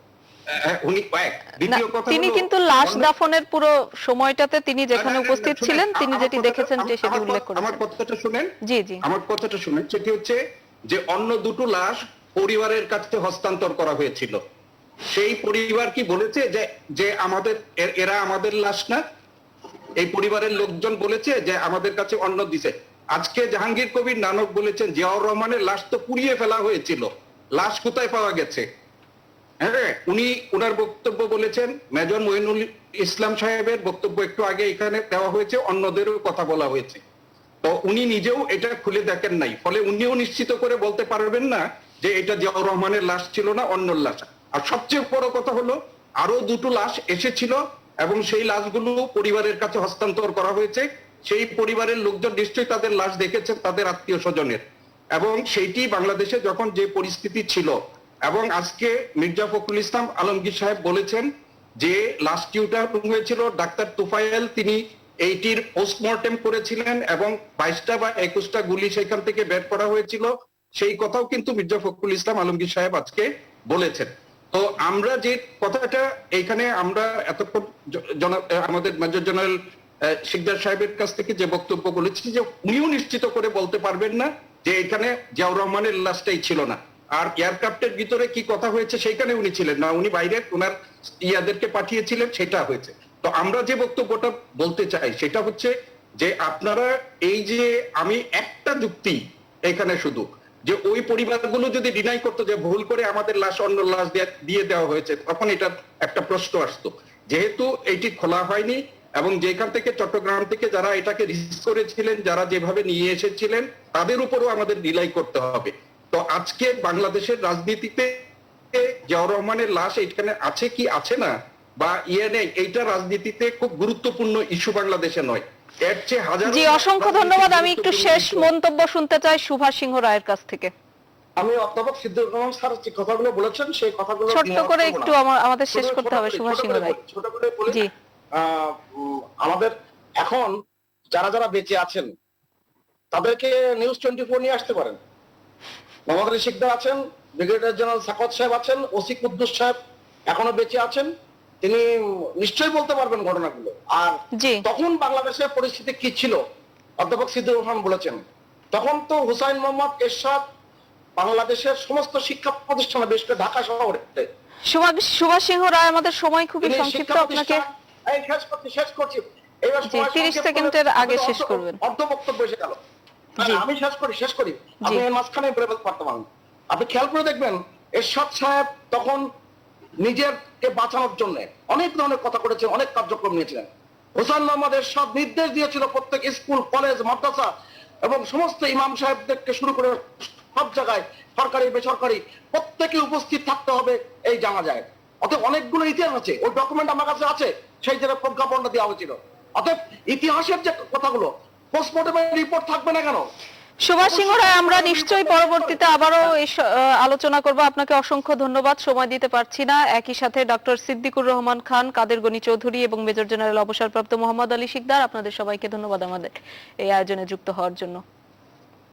উনি এক। দ্বিতীয় কথা তিনি হলো, কিন্তু লাশ দাফনের পুরো সময়টাতে তিনি যেখানে উপস্থিত ছিলেন, তিনি যেটি দেখেছেন সেটি উল্লেখ আমার করেছেন। কথাটা শুনেন, জি জি, আমার কথাটা শুনেন। সেটি হচ্ছে যে অন্য দুটো লাশ পরিবারের কাছে হস্তান্তর করা হয়েছিল। সেই পরিবার কি বলেছে যে যে আমাদের এরা আমাদের লাশ না? এই পরিবারের লোকজন বলেছে যে আমাদের কাছে অন্য দিছে। আজকে জাহাঙ্গীর কবির নানক বলেছেন জিয়াউর রহমানের লাশ তো পুড়িয়ে ফেলা হয়েছিল, লাশ কোথায় পাওয়া গেছে? হ্যাঁ, উনি ওনার বক্তব্য বলেছেন, মেজর মঈনুল ইসলাম সাহেবের বক্তব্য একটু আগে এখানে দেওয়া হয়েছে, অন্যদেরও কথা বলা হয়েছে। তো উনি নিজেও এটা খুলে দেখেন নাই, ফলে উনিও নিশ্চিত করে বলতে পারবেন না যে এটা জিয়াউর রহমানের লাশ ছিল না অন্য লাশ। আর সবচেয়ে বড় কথা হলো, আরো দুটো লাশ এসেছিল এবং সেই লাশগুলো পরিবারের কাছে হস্তান্তর করা হয়েছে। সেই পরিবারের লোকজন নিশ্চয়ই তাদের লাশ দেখেছেন, তাদের আত্মীয় স্বজনের। এবং সেইটি বাংলাদেশে যখন যে পরিস্থিতি ছিল, এবং আজকে মির্জা ফখরুল ইসলাম আলমগীর সাহেব বলেছেন যে লাস্ট টিউটার হয়েছিল ডাক্তার তুফাইল, তিনি এইটির পোস্টমর্টেম করেছিলেন এবং 22টা বা 21টা গুলি সেখান থেকে বের করা হয়েছিল, সেই কথাও কিন্তু মির্জা ফখরুল ইসলাম আলমগীর সাহেব আজকে বলেছেন। তো আমরা যে কথাটা এইখানে আমরা এতক্ষণ আমাদের মেজর জেনারেল শিকদার সাহেবের কাছ থেকে যে বক্তব্য বলেছি, যে উনিও নিশ্চিত করে বলতে পারবেন না যে এখানে জিয়াউর রহমানের লাশটাই ছিল না। আর এয়ারক্রাফটের ভিতরে কি কথা হয়েছে সেইখানে উনি ছিলেন না, উনি বাইরে ওনার ইয়াদেরকে পাঠিয়েছিলেন, সেটা হয়েছে। তো আমরা যে বক্তব্যটা বলতে চাই সেটা হচ্ছে যে আপনারা এই যে, আমি একটা যুক্তি এখানে শুধু, যে ওই পরিবারগুলো যদি ডিনাই করতো যে ভুল করে আমাদের লাশ অন্য লাশ দিয়ে দেওয়া হয়েছে, তখন এটা একটা প্রশ্ন আসতো। যেহেতু এটি খোলা হয়নি এবং যেখান থেকে চট্টগ্রাম থেকে যারা এটাকে রিস্ক করেছিলেন, যারা যেভাবে নিয়ে এসেছিলেন, তাদের উপরও আমাদের ডিলাই করতে হবে। তো আজকে বাংলাদেশের রাজনীতিতে জিয়াউর রহমানের লাশ এখানে আছে কি আছে না বা ইয়ে নেই, এইটা রাজনীতিতে খুব গুরুত্বপূর্ণ ইস্যু বাংলাদেশে নয়। এর চেয়ে হাজার। জি, অসংখ্য ধন্যবাদ। আমি একটু শেষ মন্তব্য শুনতে চাই সুভাষ সিংহ রায়ের কাছ থেকে। আমি অধ্যাপক সিদ্দিকুর রহমান স্যার যে কথাগুলো বলেছেন সেই কথাগুলো ছোট্ট করে একটু আমাদের শেষ করতে হবে। সুভাষ সিংহ রায়, ছোট করে বলি। জি, আমাদের এখন যারা যারা বেঁচে আছেন তাদেরকে নিউজ 24 নিয়ে আসতে পারেন। মোহাম্মদ আলী শিকদার আছেন, ব্রিগেডিয়ার জেনারেল সাখাওয়াত সাহেব আছেন, ওসি কুদ্দুস সাহেব এখনো বেঁচে আছেন, তিনি নিশ্চয়ই বলতে পারবেন ঘটনাগুলো। আর তখন বাংলাদেশের পরিস্থিতি কি ছিল অধ্যাপক সিদ্দিকুর রহমান বলেছেন। তখন তো হুসাইন মোহাম্মদ এরশাদ বাংলাদেশের সমস্ত শিক্ষা প্রতিষ্ঠানে, বিশেষ করে ঢাকা শহরে। সুভাষ সিংহ রায়, আমাদের সময় খুবই সংক্ষিপ্ত, আপনাকে শেষ করছি 30 সেকেন্ডের আগে শেষ করবেন। অর্ধ বক্তব্য এসে গেল, আমি শেষ করি আপনি এর মাঝখানে ব্রেভেল করতে পারেন। আপনি খেয়াল করে দেখবেন এরশাদ সাহেব তখন নিজেরকে বাঁচানোর জন্য অনেক ধরনের কথা করেছেন, অনেক কার্যক্রম নিয়েছিলেন। হোসেন মোহাম্মদ এরশাদ নির্দেশ দিয়েছিল প্রত্যেক স্কুল, কলেজ, মাদ্রাসা এবং সমস্ত ইমাম সাহেবদেরকে শুরু করে সব জায়গায়, সরকারি বেসরকারি, প্রত্যেকে উপস্থিত থাকতে হবে এই জানাজায়। অতএব অনেকগুলো ইতিহাস আছে, ওই ডকুমেন্ট আমার কাছে আছে, সেই জায়গায় প্রজ্ঞাপনটা দেওয়া হয়েছিল। অতএব ইতিহাসের যে কথাগুলো, পোস্টমর্টমের রিপোর্ট থাকবে না কেন? সুভাষ সিংহ রায়, আমরা নিশ্চয়ই পরবর্তীতে আবারও আলোচনা করব। আপনাকে অসংখ্য ধন্যবাদ, সময় দিতে পারছি না। একই সাথে ডক্টর সিদ্দিকুর রহমান খান, কাদের গনি চৌধুরী এবং মেজর জেনারেল অবসরপ্রাপ্ত মোহাম্মদ আলী শিকদার, আপনাদের সবাইকে ধন্যবাদ আমাদের এই আয়োজনে যুক্ত হওয়ার জন্য।